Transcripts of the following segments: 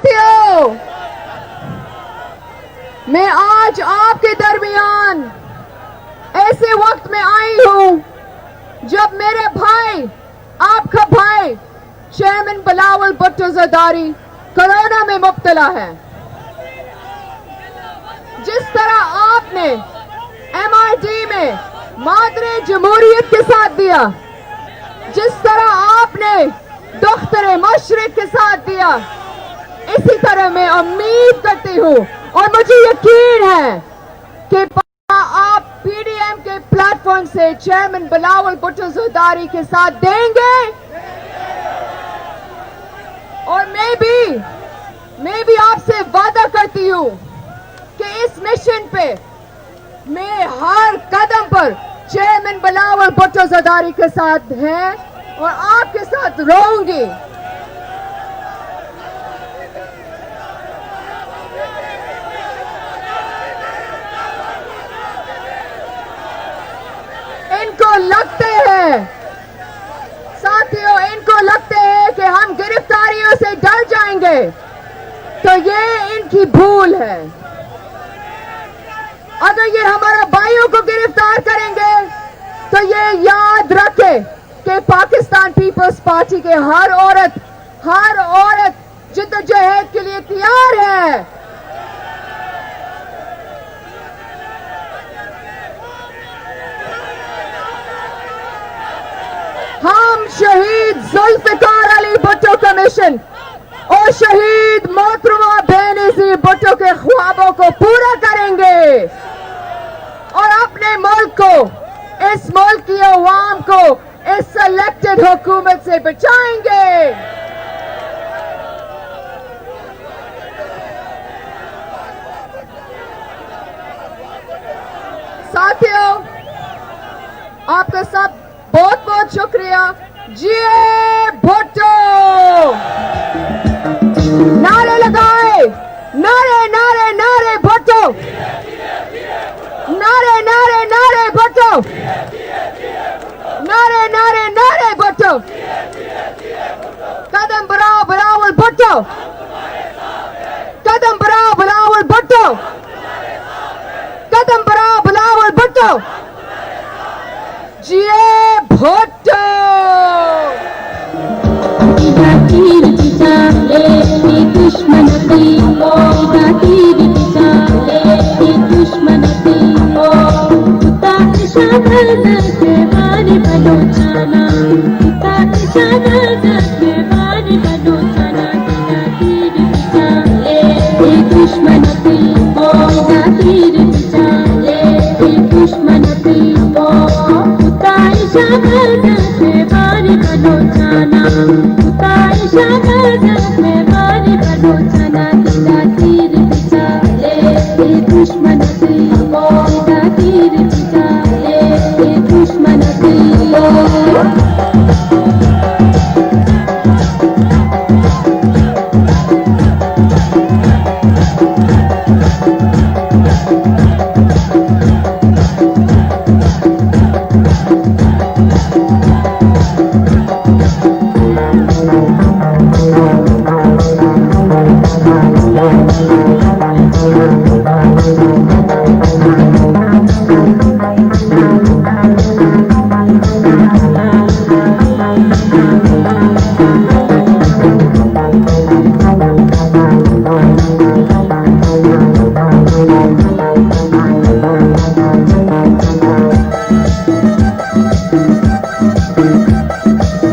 साथियों, मैं आज आपके दरमियान ऐसे वक्त में आई हूं जब मेरे भाई, आपका भाई चेयरमैन बिलावल भुट्टो ज़रदारी कोरोना में मुब्तला है। जिस तरह आपने MIT में मादरे जमहूरियत के साथ दिया, जिस तरह आपने दुख्तर मशरिक के साथ दिया, इसी तरह मैं उम्मीद करती हूं और मुझे यकीन है कि आप PDM के प्लेटफॉर्म से चेयरमैन बिलावल भुट्टो ज़रदारी के साथ देंगे। और मैं भी आपसे वादा करती हूं कि इस मिशन पे मैं हर कदम पर चेयरमैन बिलावल भुट्टो ज़रदारी के साथ है और आपके साथ रहूंगी। इनको लगते हैं साथियों, इनको लगते हैं कि हम गिरफ्तारियों से डर जाएंगे, तो ये इनकी भूल है। अगर ये हमारे भाइयों को गिरफ्तार करेंगे तो ये याद रखें कि पाकिस्तान पीपल्स पार्टी के हर औरत जिद्दोजहद के लिए तैयार है। हम शहीद जुल्फिकार अली भुट्टो कमीशन और शहीद मोहतरमा बेनज़ीर भुट्टो के ख्वाबों को पूरा करेंगे और अपने मुल्क को, इस मुल्क की अवाम को इस सिलेक्टेड हुकूमत से बचाएंगे। साथियों, आपका सब बहुत बहुत शुक्रिया। जिए भुट्टो, नारे लगाए, नारे नारे नारे भुट्टो, नारे नारे नारे भुट्टो, नारे नारे नारे भुट्टो, कदम बढ़ाओ बिलावल भुट्टो, कदम बढ़ाओ बिलावल भुट्टो, कदम बढ़ाओ बिलावल भुट्टो। जिए भुट्टो। दुश्मन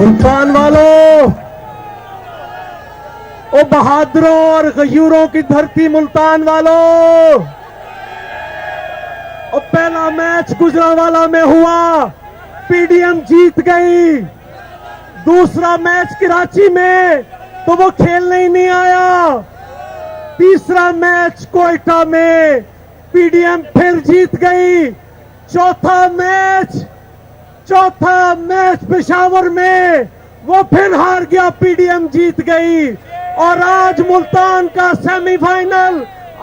मुल्तान वालों, ओ बहादुरों और गयूरों की धरती मुल्तान वालों, और पहला मैच गुजरांवाला में हुआ, PDM जीत गई। दूसरा मैच कराची में तो वो खेलने ही नहीं आया। तीसरा मैच कोयटा में PDM फिर जीत गई। चौथा मैच पेशावर में वो फिर हार गया, PDM जीत गई। और आज मुल्तान का सेमीफाइनल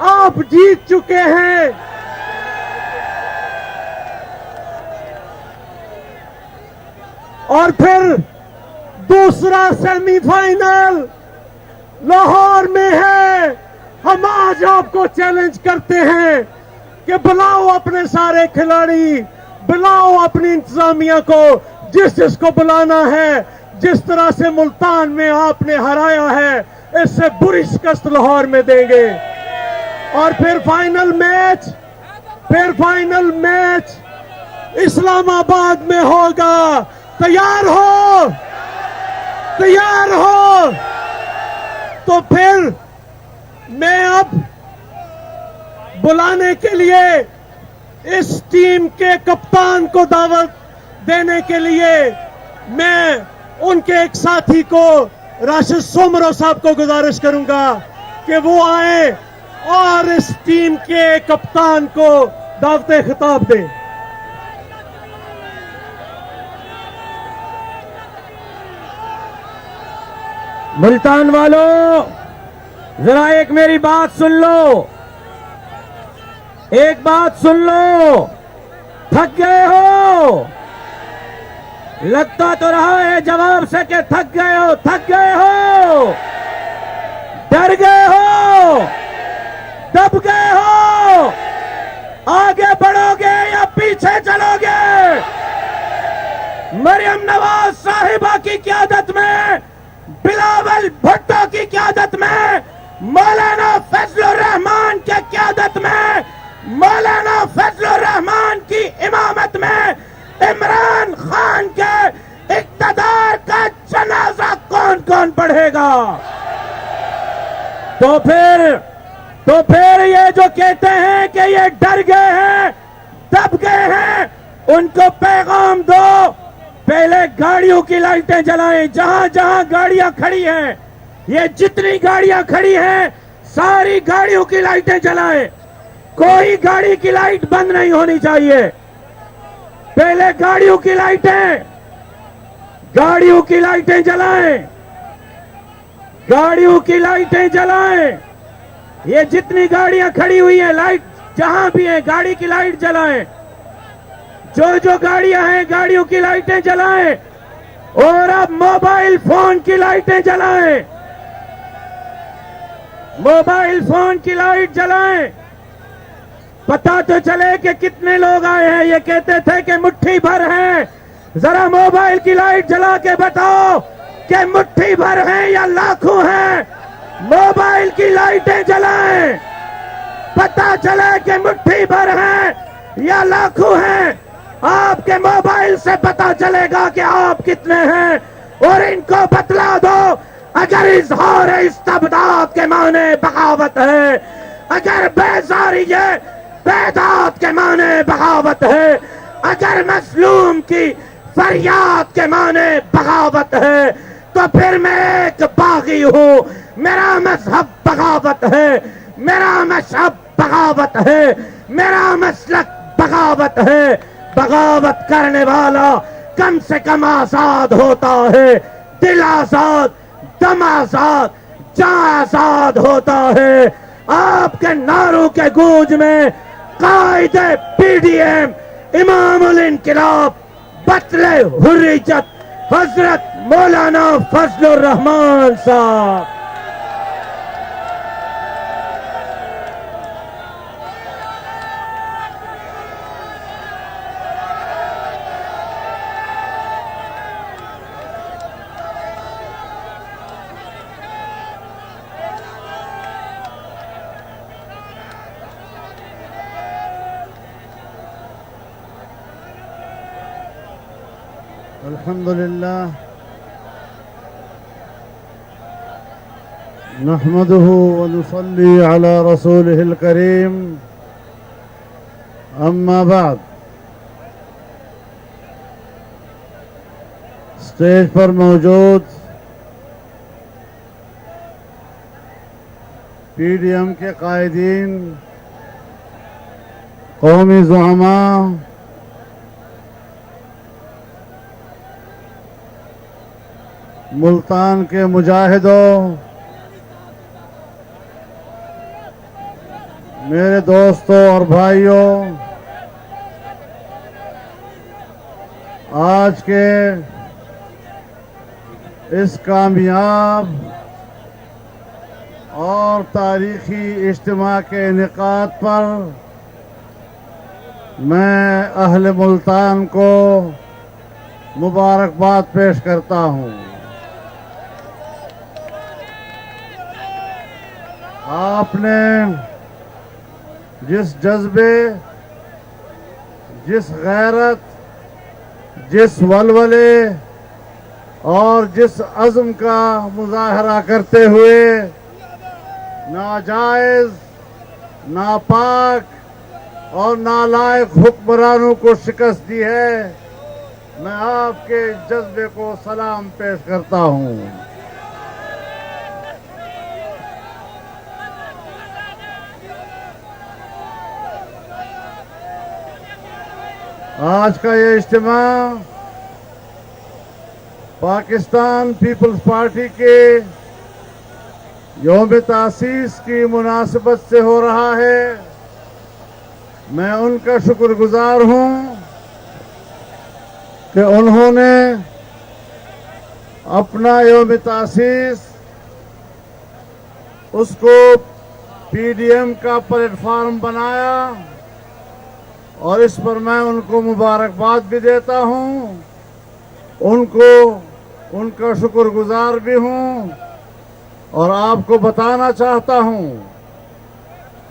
आप जीत चुके हैं। और फिर दूसरा सेमीफाइनल लाहौर में है। आज आपको चैलेंज करते हैं कि बुलाओ अपने सारे खिलाड़ी, बुलाओ अपनी इंतजामिया को, जिसको बुलाना है। जिस तरह से मुल्तान में आपने हराया है, इससे बुरी शिकस्त लाहौर में देंगे। और फिर फाइनल मैच इस्लामाबाद में होगा। तैयार हो। तो फिर मैं अब बुलाने के लिए इस टीम के कप्तान को दावत देने के लिए मैं उनके एक साथी को, राशिद सोमरो साहब को गुजारिश करूंगा कि वो आए और इस टीम के कप्तान को दावत खिताब दें। मुल्तान वालों, जरा एक मेरी बात सुन लो, एक बात सुन लो। थक गए हो? लगता तो रहा है जवाब से कि थक गए हो। डर गए हो? दब गए हो? आगे बढ़ोगे या पीछे चलोगे? मरियम नवाज साहिबा की क़यादत में, बिलावल भुट्टो की क़यादत में, मौलाना फजलुर रहमान के क़यादत में, मौलाना फजलुर रहमान की इमामत में इमरान खान के इक़्तिदार का जनाजा कौन कौन पढ़ेगा? तो फिर ये जो कहते हैं कि ये डर गए हैं, दब गए हैं, उनको पैगाम दो, पहले गाड़ियों की लाइटें जलाएं। जहां जहां गाड़ियां खड़ी हैं, ये जितनी गाड़ियां खड़ी हैं, सारी गाड़ियों की लाइटें जलाएं। कोई गाड़ी की लाइट बंद नहीं होनी चाहिए। पहले गाड़ियों की लाइटें जलाएं, गाड़ियों की लाइटें जलाएं। ये जितनी गाड़ियां खड़ी हुई हैं, लाइट जहां भी है, गाड़ी की लाइट जलाएं। जो गाड़ियां हैं, गाड़ियों की लाइटें जलाएं। और अब मोबाइल फोन की लाइटें जलाएं, मोबाइल फोन की लाइट जलाएं। पता तो चले कि कितने लोग आए हैं। ये कहते थे कि मुट्ठी भर हैं, जरा मोबाइल की लाइट जला के बताओ कि मुट्ठी भर हैं या लाखों हैं। मोबाइल की लाइटें जलाएं, पता चले कि मुट्ठी भर हैं या लाखों हैं। आपके मोबाइल से पता चलेगा कि आप कितने हैं। और इनको बतला दो, अगर इजहार इस्तिबदाद के माने बगावत है, अगर बेजारी है बेदात के माने बगावत है, अगर मजलूम की फरियाद के माने बगावत है, तो फिर मैं एक बागी हूँ। मेरा मजहब बगावत है, मेरा मजहब बगावत है, मेरा मसलक बगावत है। बगावत करने वाला कम से कम आजाद होता है। दिल आजाद, दम आजाद, जान आजाद होता है। आपके नारों के गूंज में कायदे पीडीएम, इमामुल इनकिलाब, बतले हुर्रियत हजरत मौलाना फजलुर रहमान साहब। अल्हम्दुलिल्लाह नहमदुहु व नुसल्ली अला रसूलिहिल करीम, अम्मा बाद। स्टेज पर मौजूद पीडीएम के कायदीन, कौमी ज़ुआमा, मुल्तान के मुजाहिदों, मेरे दोस्तों और भाइयों, आज के इस कामयाब और और तारीखी इज्तिमा के इनेकाद पर मैं अहले मुल्तान को मुबारकबाद पेश करता हूँ। आपने जिस जज्बे, जिस गैरत, जिस वलवले और जिस अज़्म का मुजाहरा करते हुए नाजायज, नापाक और नालायक हुक्मरानों को शिकस्त दी है, मैं आपके जज्बे को सलाम पेश करता हूँ। आज का ये इज्तिमा पाकिस्तान पीपल्स पार्टी के यौम तासीस की मुनासिबत से हो रहा है। मैं उनका शुक्रगुजार हूँ कि उन्होंने अपना यौम तासीस उसको पीडीएम का प्लेटफार्म बनाया और इस पर मैं उनको मुबारकबाद भी देता हूँ, उनका शुक्रगुजार भी हूँ। और आपको बताना चाहता हूँ,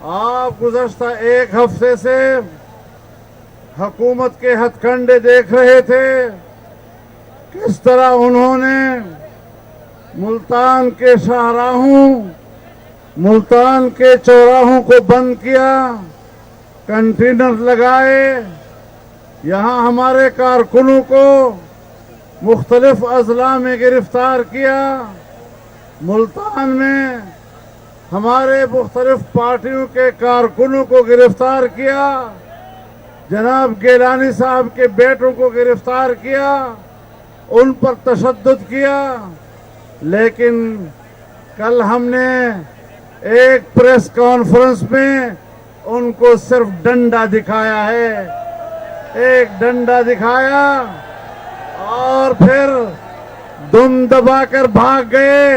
आप गुज़श्ता एक हफ्ते से हुकूमत के हथकंडे देख रहे थे, किस तरह उन्होंने मुल्तान के शाहराहों, मुल्तान के चौराहों को बंद किया, कंटेनर लगाए, यहाँ हमारे कारकुनों को मुख्तलिफ अजला में गिरफ्तार किया, मुल्तान में हमारे मुख्तलिफ पार्टियों के कारकुनों को गिरफ्तार किया, जनाब गिलानी साहब के बेटों को गिरफ्तार किया, उन पर तशद्दुद किया। लेकिन कल हमने एक प्रेस कॉन्फ्रेंस में उनको सिर्फ डंडा दिखाया है, एक डंडा दिखाया और फिर दुम दबाकर भाग गए।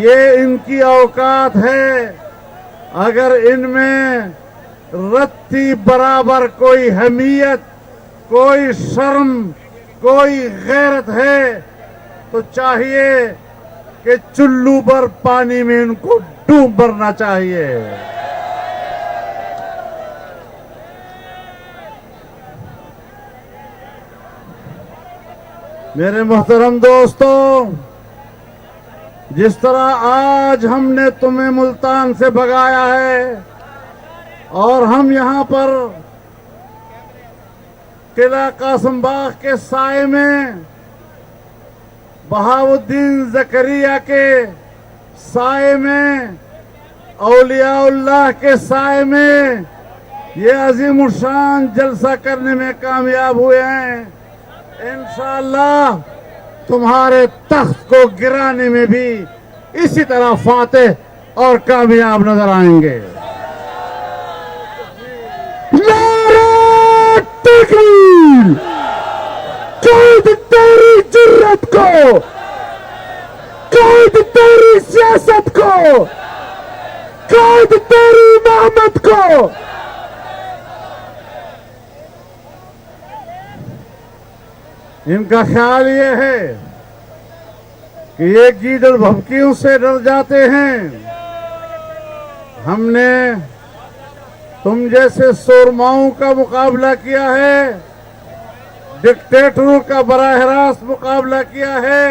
ये इनकी औकात है। अगर इनमें रत्ती बराबर कोई हमीयत, कोई शर्म, कोई गैरत है तो चाहिए कि चुल्लू पर पानी में इनको डूब मरना चाहिए। मेरे मोहतरम दोस्तों, जिस तरह आज हमने तुम्हें मुल्तान से भगाया है और हम यहाँ पर किला कासिम बाग के साए में, बहाउद्दीन ज़करिया के साए में, औलियाउल्लाह के साए में ये अजीमुशान जलसा करने में कामयाब हुए हैं। इंशाअल्लाह तुम्हारे तख्त को गिराने में भी इसी तरह फातेह और कामयाब नजर आएंगे। नारे तकबीर! कैद तेरी जुर्रत को, कैद तेरी सियासत को, कैद तेरी इमामत को। इनका ख्याल ये है कि ये गीदड़ भभकियों से डर जाते हैं। हमने तुम जैसे सुरमाओं का मुकाबला किया है, डिक्टेटरों का बराह रास्त मुकाबला किया है,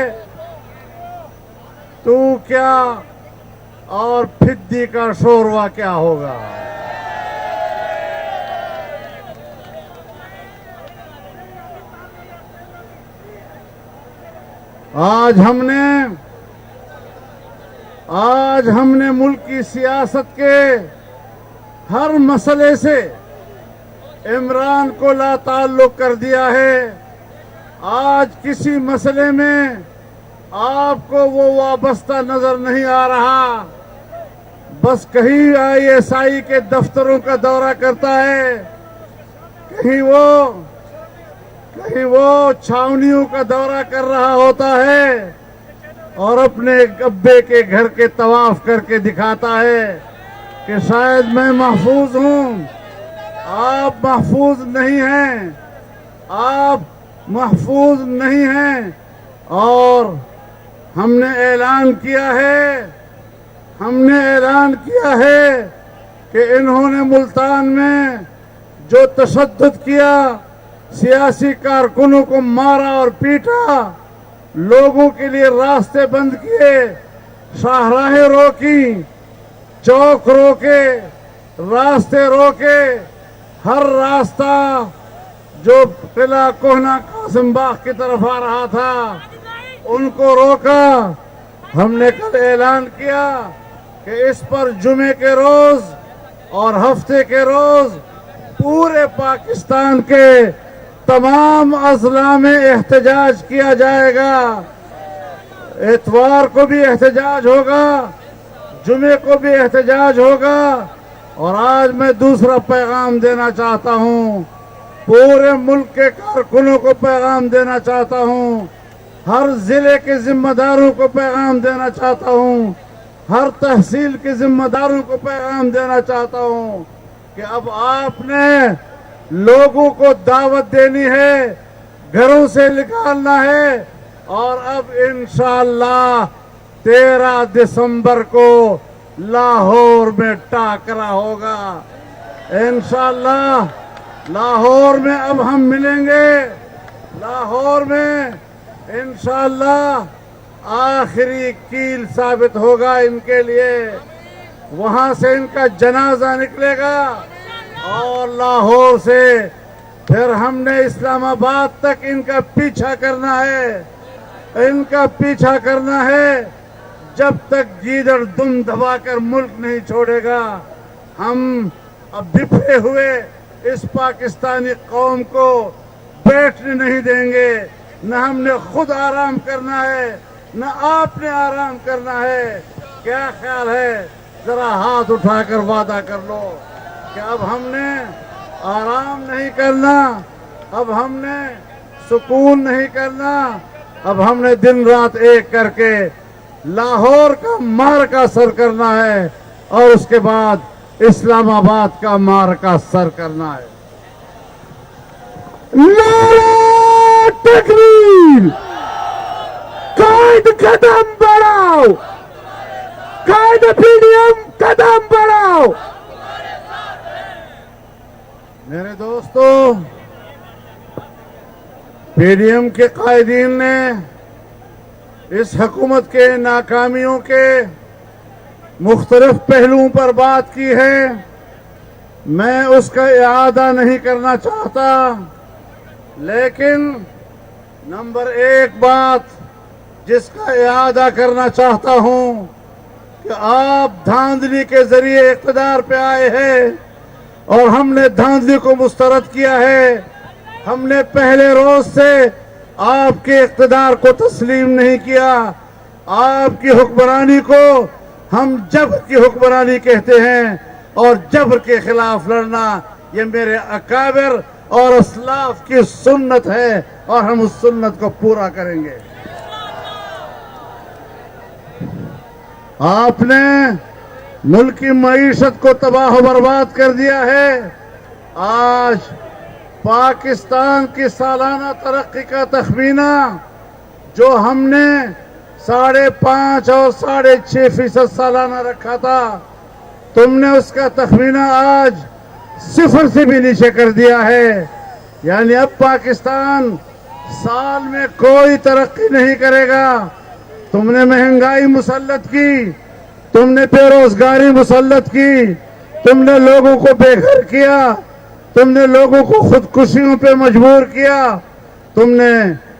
तू क्या और फिद्दी का शोरवा क्या होगा। आज हमने मुल्क की सियासत के हर मसले से इमरान को लाताल्लुक कर दिया है। आज किसी मसले में आपको वो वाबस्ता नजर नहीं आ रहा, बस कहीं ISI के दफ्तरों का दौरा करता है, कहीं वो छावनियों का दौरा कर रहा होता है, और अपने अब्बे के घर के तवाफ करके दिखाता है कि शायद मैं महफूज हूं। आप महफूज नहीं हैं, आप महफूज नहीं हैं। और हमने ऐलान किया है कि इन्होंने मुल्तान में जो तशद्दुद किया, सियासी कारकुनों को मारा और पीटा, लोगों के लिए रास्ते बंद किए, शाहराहें रोकी, चौक रोके, रास्ते रोके, हर रास्ता जो किला कोहना कासिम बाग की तरफ आ रहा था उनको रोका। हमने कल ऐलान किया कि इस पर जुमे के रोज और हफ्ते के रोज पूरे पाकिस्तान के तमाम अजला में एहतजाज किया जाएगा। इतवार को भी एहतजाज होगा, जुमे को भी एहतजाज होगा। और आज मैं दूसरा पैगाम देना चाहता हूं, पूरे मुल्क के कारकुनों को पैगाम देना चाहता हूं, हर जिले के जिम्मेदारों को पैगाम देना चाहता हूं, हर तहसील के जिम्मेदारों को पैगाम देना चाहता हूं कि अब आपने लोगों को दावत देनी है, घरों से निकालना है। और अब इंशाअल्लाह 13 दिसंबर को लाहौर में टाकरा होगा। इंशाअल्लाह लाहौर में अब हम मिलेंगे। लाहौर में इंशाअल्लाह आखिरी कील साबित होगा इनके लिए। वहां से इनका जनाजा निकलेगा और लाहौर से फिर हमने इस्लामाबाद तक इनका पीछा करना है, इनका पीछा करना है जब तक गीदड़ दुम दबाकर मुल्क नहीं छोड़ेगा। हम अब बिफरे हुए इस पाकिस्तानी कौम को बैठने नहीं देंगे। न हमने खुद आराम करना है, न आपने आराम करना है। क्या ख्याल है? जरा हाथ उठाकर वादा कर लो कि अब हमने आराम नहीं करना, अब हमने सुकून नहीं करना, अब हमने दिन रात एक करके लाहौर का मार्का सर करना है और उसके बाद इस्लामाबाद का मार्का सर करना है। नारा तकबीर! कायद कदम बढ़ाओ, कायद पीडीएम कदम बढ़ाओ। मेरे दोस्तों, पीडीएम के कायदीन ने इस हुकूमत के नाकामियों के मुख्तलिफ पहलुओं पर बात की है। मैं उसका इआदा नहीं करना चाहता, लेकिन नंबर एक बात जिसका इआदा करना चाहता हूं कि आप धांधली के जरिए इक़्तिदार पे आए हैं और हमने धांधली को मुस्तरद किया है। हमने पहले रोज से आपके इक़्तिदार को तस्लीम नहीं किया। आपकी हुक्मरानी को हम जबर की हुक्मरानी कहते हैं और जबर के खिलाफ लड़ना ये मेरे अकाबिर और असलाफ की सुन्नत है और हम उस सुन्नत को पूरा करेंगे। आपने मुल्क की मईशत को तबाह बर्बाद कर दिया है। आज पाकिस्तान की सालाना तरक्की का तखमीना जो हमने 5.5 और 6.5% सालाना रखा था, तुमने उसका तखमीना आज 0 से भी नीचे कर दिया है। यानी अब पाकिस्तान साल में कोई तरक्की नहीं करेगा। तुमने महंगाई मुसल्लत की, तुमने बेरोजगारी मुसल्लत की, तुमने लोगों को बेघर किया, तुमने लोगों को खुदकुशियों पे मजबूर किया, तुमने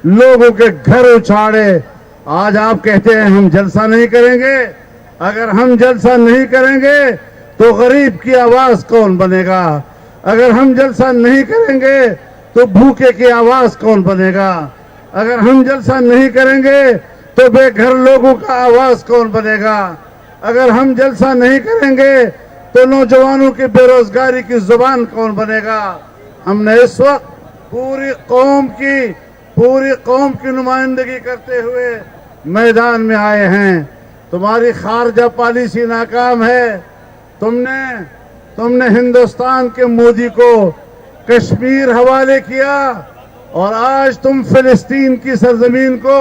लोगों के घर उछाड़े। आज आप कहते हैं हम जलसा नहीं करेंगे। अगर हम जलसा नहीं करेंगे तो गरीब की आवाज कौन बनेगा? अगर हम जलसा नहीं करेंगे तो भूखे की आवाज कौन बनेगा? अगर हम जलसा नहीं करेंगे तो बेघर लोगों का आवाज कौन बनेगा? अगर हम जलसा नहीं करेंगे तो नौजवानों की बेरोजगारी की जुबान कौन बनेगा? हमने इस वक्त पूरी कौम की नुमाइंदगी करते हुए मैदान में आए हैं। तुम्हारी खारजा पॉलिसी नाकाम है। तुमने हिंदुस्तान के मोदी को कश्मीर हवाले किया और आज तुम फिलिस्तीन की सरजमीन को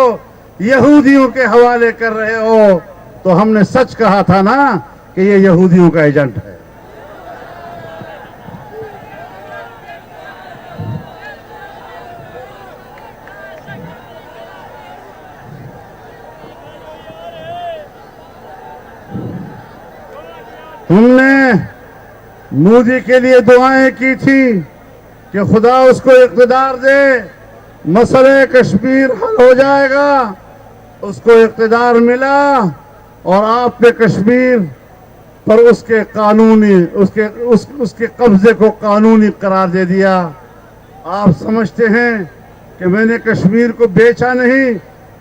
यहूदियों के हवाले कर रहे हो। तो हमने सच कहा था ना कि ये यहूदियों का एजेंट है। तुमने मोदी के लिए दुआएं की थी कि खुदा उसको इक़्तिदार दे, मसले कश्मीर हल हो जाएगा। उसको इक़्तिदार मिला और आपने कश्मीर पर उसके कब्जे को कानूनी करार दे दिया। आप समझते हैं कि मैंने कश्मीर को बेचा नहीं,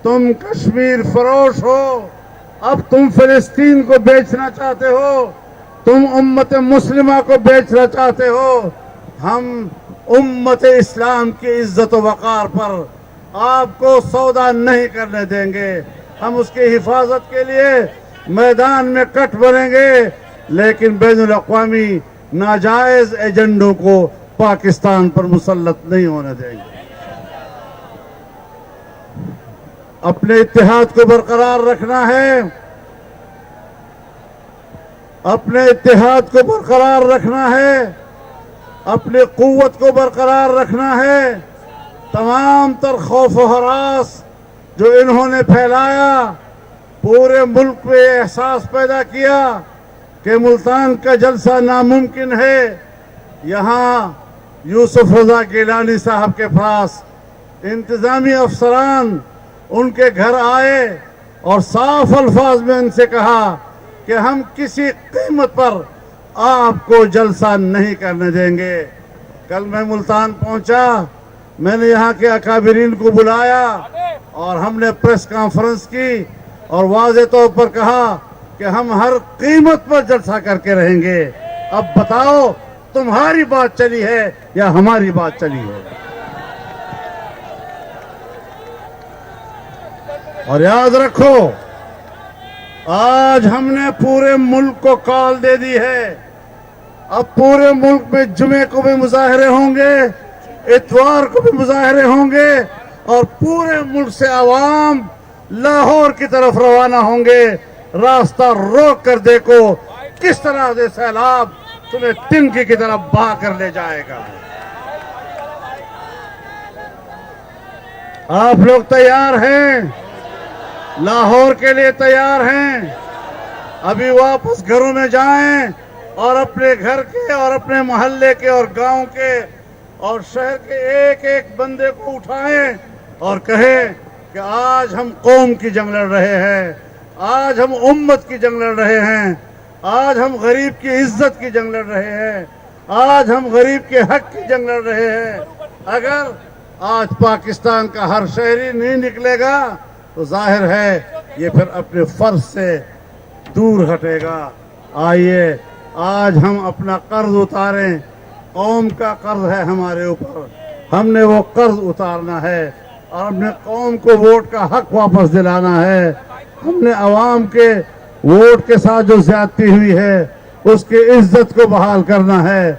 तुम कश्मीर फरोश हो। अब तुम फिलिस्तीन को बेचना चाहते हो, तुम उम्मत मुस्लिमा को बेचना चाहते हो। हम उम्मत इस्लाम की इज्जत व वक़ार पर आपको सौदा नहीं करने देंगे। हम उसकी हिफाजत के लिए मैदान में कट बनेंगे, लेकिन बैनुल अक़वामी नाजायज एजेंडों को पाकिस्तान पर मुसल्लत नहीं होने देंगे। अपने इत्तेहाद को बरकरार रखना है, अपने इत्तेहाद को बरकरार रखना है, अपने कुव्वत को बरकरार रखना है। तमाम तर खौफ व हरास जो इन्होंने फैलाया, पूरे मुल्क में एहसास पैदा किया कि मुल्तान का जलसा नामुमकिन है। यहाँ यूसुफ रजा गिलानी साहब के पास इंतजामी अफसरान उनके घर आए और साफ अल्फाज में उनसे कहा कि हम किसी कीमत पर आपको जलसा नहीं करने देंगे। कल मैं मुल्तान पहुंचा, मैंने यहाँ के अकाबिरीन को बुलाया और हमने प्रेस कॉन्फ्रेंस की और वाज़े तौर पर कहा कि हम हर कीमत पर जलसा करके रहेंगे। अब बताओ, तुम्हारी बात चली है या हमारी बात चली है? और याद रखो, आज हमने पूरे मुल्क को कॉल दे दी है। अब पूरे मुल्क में जुमे को भी मुजाहरे होंगे, इतवार को भी मुजाहरे होंगे और पूरे मुल्क से आवाम लाहौर की तरफ रवाना होंगे। रास्ता रोक कर देखो किस तरह से सैलाब तुम्हें तिनकी की तरफ बहा कर ले जाएगा। आप लोग तैयार हैं? लाहौर के लिए तैयार हैं? अभी वापस घरों में जाएं और अपने घर के और अपने मोहल्ले के और गांव के और शहर के एक एक बंदे को उठाएं और कहें कि आज हम कौम की जंग लड़ रहे हैं, आज हम उम्मत की जंग लड़ रहे हैं, आज हम गरीब की इज्जत की जंग लड़ रहे हैं, आज हम गरीब के हक की जंग लड़ रहे हैं। अगर आज पाकिस्तान का हर शहरी नहीं निकलेगा तो जाहिर है ये फिर अपने फर्ज से दूर हटेगा। आइए आज हम अपना कर्ज उतारें। कौम का कर्ज है हमारे ऊपर, हमने वो कर्ज उतारना है और अपने कौम को वोट का हक वापस दिलाना है। हमने अवाम के वोट के साथ जो ज्यादती हुई है उसकी इज्जत को बहाल करना है।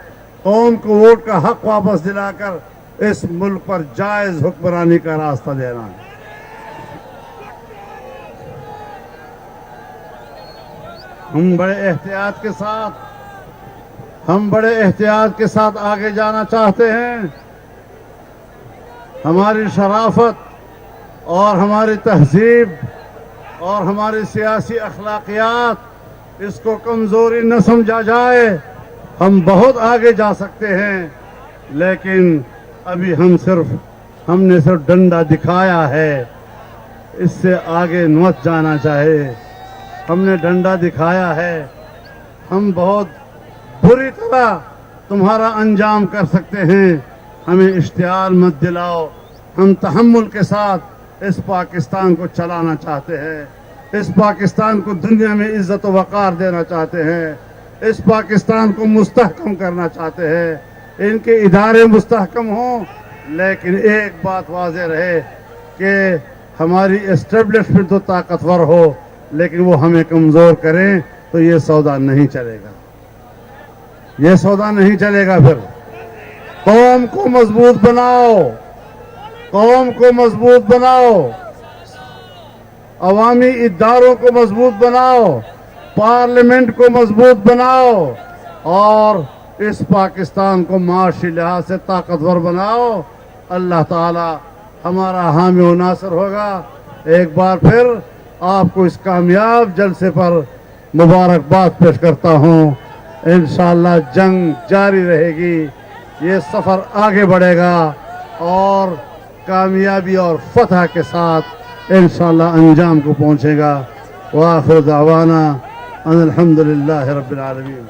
कौम को वोट का हक वापस दिलाकर इस मुल्क पर जायज हुक्मरानी का रास्ता देना है। हम बड़े एहतियात के साथ आगे जाना चाहते हैं। हमारी शराफत और हमारी तहजीब और हमारी सियासी अखलाकियात इसको कमजोरी न समझा जाए। हम बहुत आगे जा सकते हैं, लेकिन अभी हमने सिर्फ डंडा दिखाया है, इससे आगे मत जाना चाहिए। हमने डंडा दिखाया है, हम बहुत बुरी तरह तुम्हारा अंजाम कर सकते हैं। हमें इश्तियाल मत दिलाओ। हम तहम्मुल के साथ इस पाकिस्तान को चलाना चाहते हैं। इस पाकिस्तान को दुनिया में इज्जत व वक़ार देना चाहते हैं। इस पाकिस्तान को मुस्तहकम करना चाहते हैं। इनके इदारे मुस्तहकम हों, लेकिन एक बात वाज़ेह रहे कि हमारी एस्टेब्लिशमेंट तो ताकतवर हो, लेकिन वो हमें कमजोर करें तो ये सौदा नहीं चलेगा, ये सौदा नहीं चलेगा। फिर कौम को मजबूत बनाओ, कौम को मजबूत बनाओ, अवामी इदारों को मजबूत बनाओ, पार्लियामेंट को मजबूत बनाओ और इस पाकिस्तान को माशी लिहाज से ताकतवर बनाओ। अल्लाह ताला हमारा हामी व नासिर होगा। एक बार फिर आपको इस कामयाब जलसे पर मुबारकबाद पेश करता हूँ। इंशाअल्लाह जंग जारी रहेगी, ये सफ़र आगे बढ़ेगा और कामयाबी और फतह के साथ इंशाअल्लाह अंजाम को पहुँचेगा। व आखिर दावाना अनिल हम्दुलिल्लाह रब्बिल आलमीन।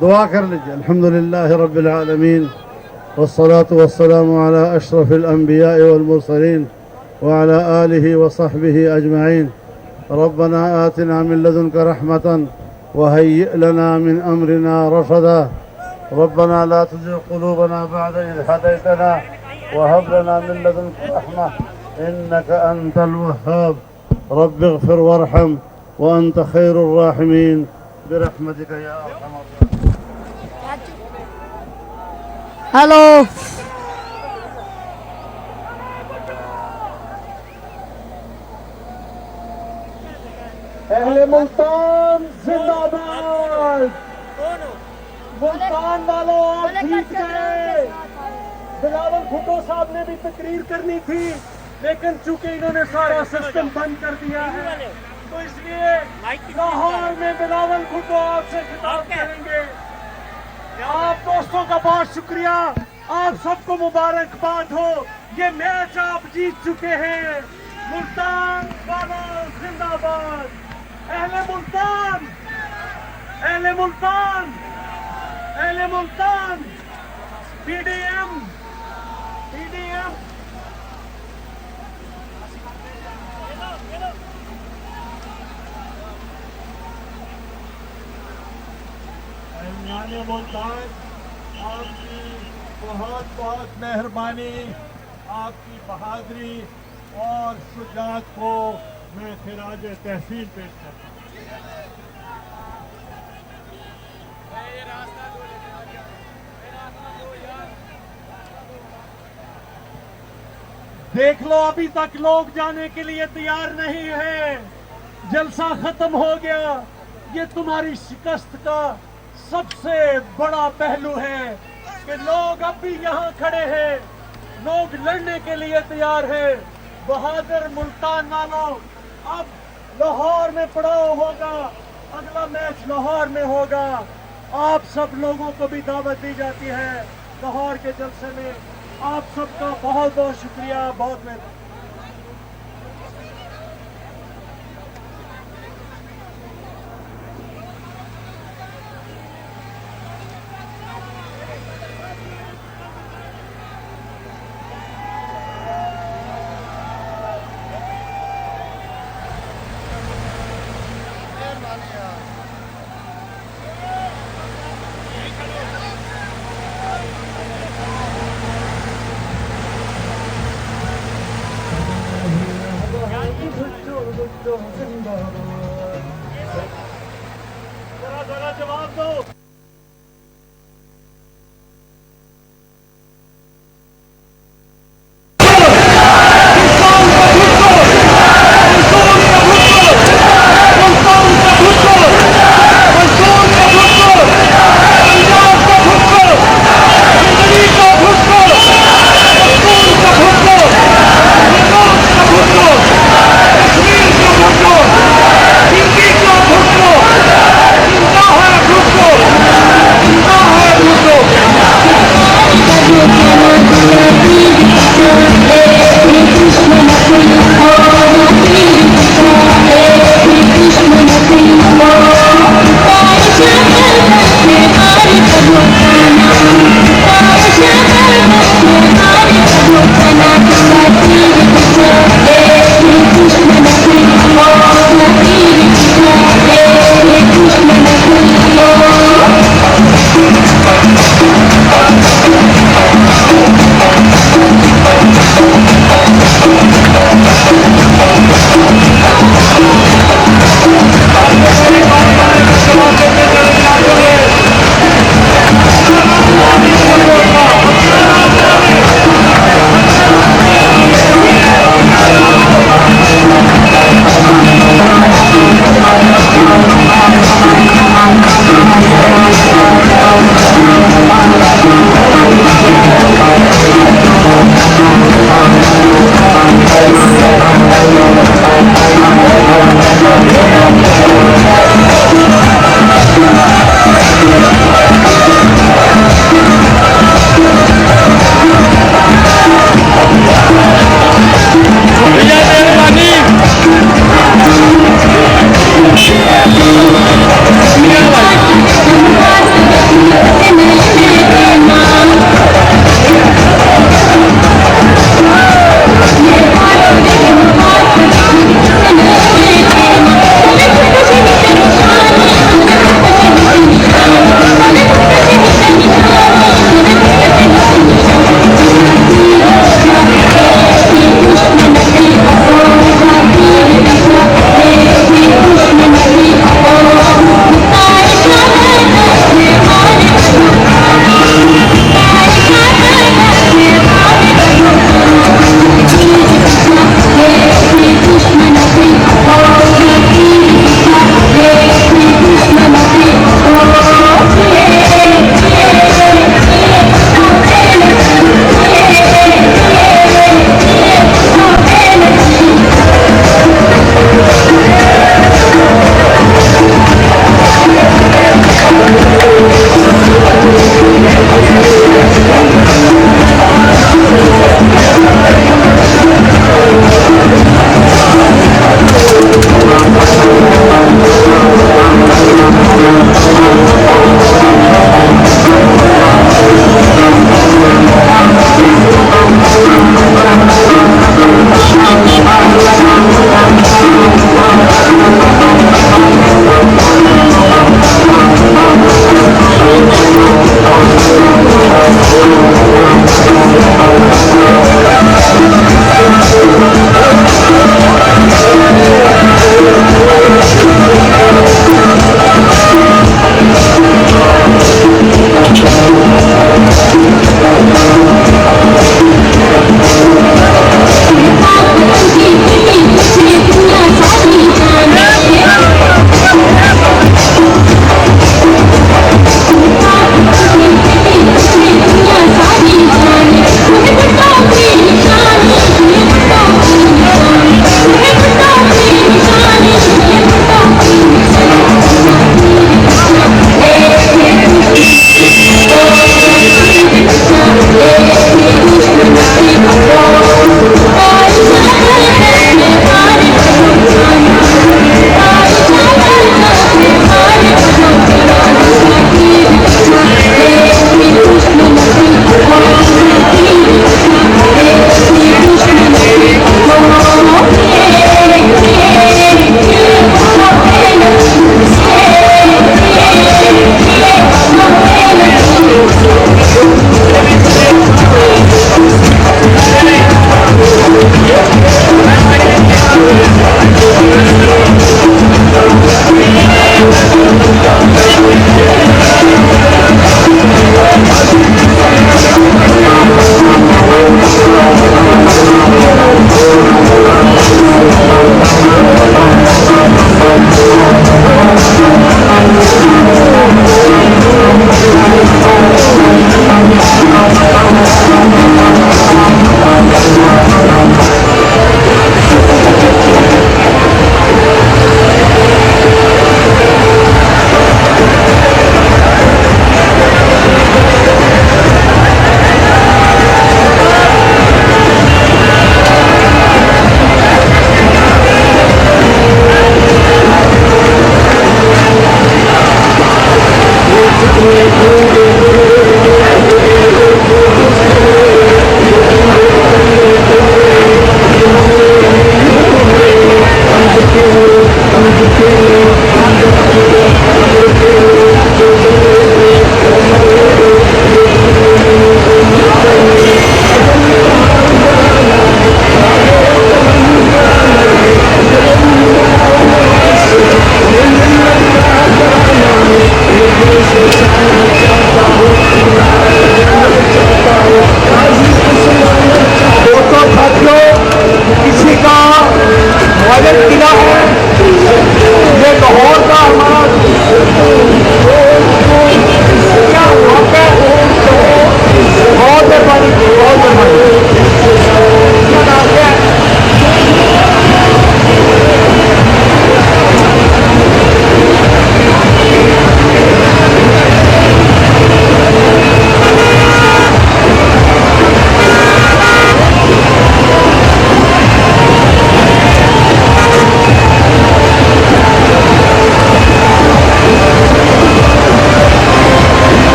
दुआ कर लीजिए। अल्हम्दुलिल्लाह रब्बिल आलमीन वस्सलातु वस्सलामु अला अशरफिल अंबिया वल मुरसलीन व अला आलिहि व सहबिहि अजमईन। रब्बना आतिना मिन लदुनका रहमतन व हय्यि लना मिन अमरिना रशदा। रब्बना ला तुज़िग़ क़ुलूबना बअद इज़ हदैतना व हब लना मिन लदुनका रहमा इन्नका अंतल वह्हाब। रब्बि इग़फिर वरहम व अंत खैरुर राहिमीन बिरहमतिका या अरहमर राहिमीन। हेलो, अहले मुल्तान जिंदाबाद। मुल्तान वालों आप जीत गए। बिलावल भुट्टो साहब ने भी तकरीर करनी थी, लेकिन चूंकि इन्होंने सारा सिस्टम बंद कर दिया है, तो इसलिए लाहौर में बिलावल भुट्टो आपसे खिताब करेंगे। आप दोस्तों का बहुत शुक्रिया, आप सबको मुबारकबाद हो। ये मैच आप जीत चुके हैं। मुल्तान वालों जिंदाबाद। अहले मुल्तान, अहले मुल्तान, अहले मुल्तान। PDM, PDM. मुल्तान, आपकी बहुत बहुत मेहरबानी, आपकी बहादुरी और शुजाअत को मैं खिराज तहसीन पेश करता हूँ। देख लो, अभी तक लोग जाने के लिए तैयार नहीं है। जलसा खत्म हो गया। ये तुम्हारी शिकस्त का सबसे बड़ा पहलू है कि लोग अब भी यहाँ खड़े हैं, लोग लड़ने के लिए तैयार हैं। बहादुर मुल्तान वालों, अब लाहौर में पड़ाव होगा, अगला मैच लाहौर में होगा। आप सब लोगों को भी दावत दी जाती है लाहौर के जलसे में। आप सबका बहुत बहुत शुक्रिया, बहुत मेहरबानी। जरा जवाब दो।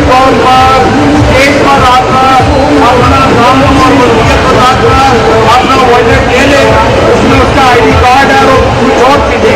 तौर पर स्टेज पर आकर अपना नाम और वसीयत बताकर अपना वजन ले ले, उसमें उसका ID कार्ड है और कुछ और चीजें